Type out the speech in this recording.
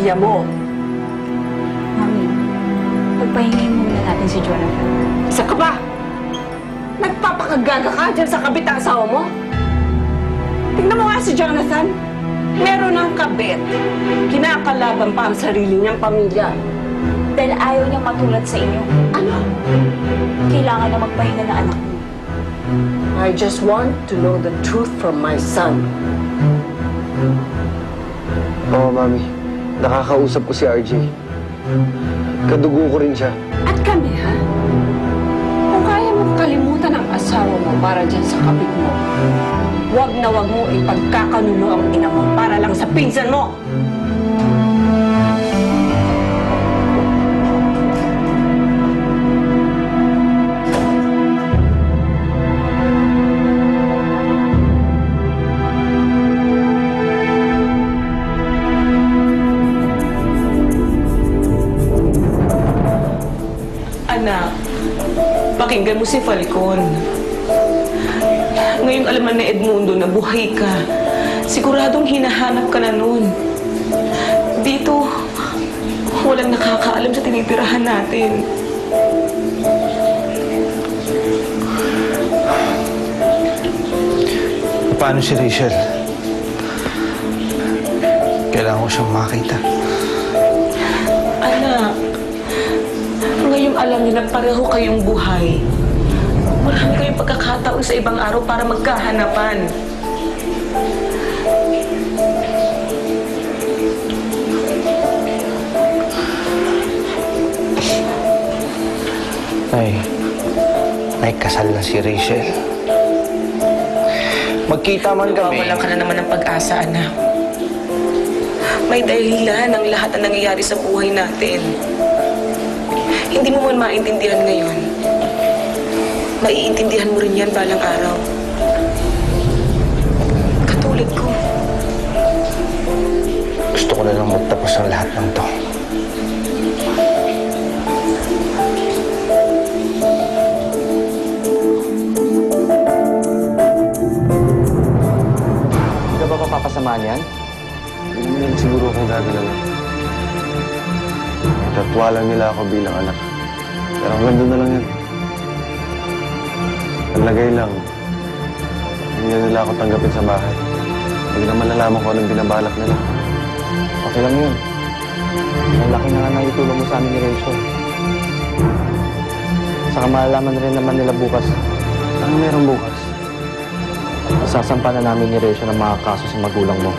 pamilya mo. Mami, pagpahingin muna natin si Jonathan. Isa ka ba? Nagpapakagaga ka dyan sa kabit na asawa mo? Tingnan mo nga si Jonathan. Meron ng kabit. Kinakalaban pa ang sarili niyang pamilya. Dahil ayaw niya matulad sa inyo. Ano? Kailangan na magpahinga ng anak mo. I just want to know the truth from my son. Oo, Mami. Nakakausap ko si RJ. Kadugo ko rin siya. At kami, ha? Kung kaya mong kalimutan ang asawa mo para dyan sa kabit mo, wag na wag mo ipagkakanulo ang ina mo para lang sa pinsan mo. Anak, pakinggan mo si Falcon. Ngayong alaman na Edmundo na buhay ka, siguradong hinahanap ka na nun. Dito, walang nakakaalam sa tinitirahan natin. Paano si Rachel? Kailangan ko siyang makita. Anak, ngayong alam niyo na pareho kayong buhay, marami kayong pagkakataon sa ibang araw para magkahanapan. May kasal na si Rachel. Magkita man kami. Nawawalan ka na naman ng pag-asa, anak. May dahilan ang lahat na nangyayari sa buhay natin. Hindi mo man maintindihan ngayon. Maiintindihan mo rin yan balang araw. Katulad ko. Gusto ko na lang magtapos ang lahat ng to. Hindi ka ba papasamaan yan? Hindi naman siguro akong gagalaw. Tatwalan nila ako bilang anak. Pero hanggang doon na lang yan. Naglagay lang. Hindi na nila ako tanggapin sa bahay. Hindi naman nalaman ko anong binabalak nila. Okay lang yun. Malaki na nga naitulong mo sa amin ni Rachel. Saka malalaman rin naman nila bukas. Ano meron bukas? Sasampa na namin ni Rachel ang mga kaso sa magulang mo.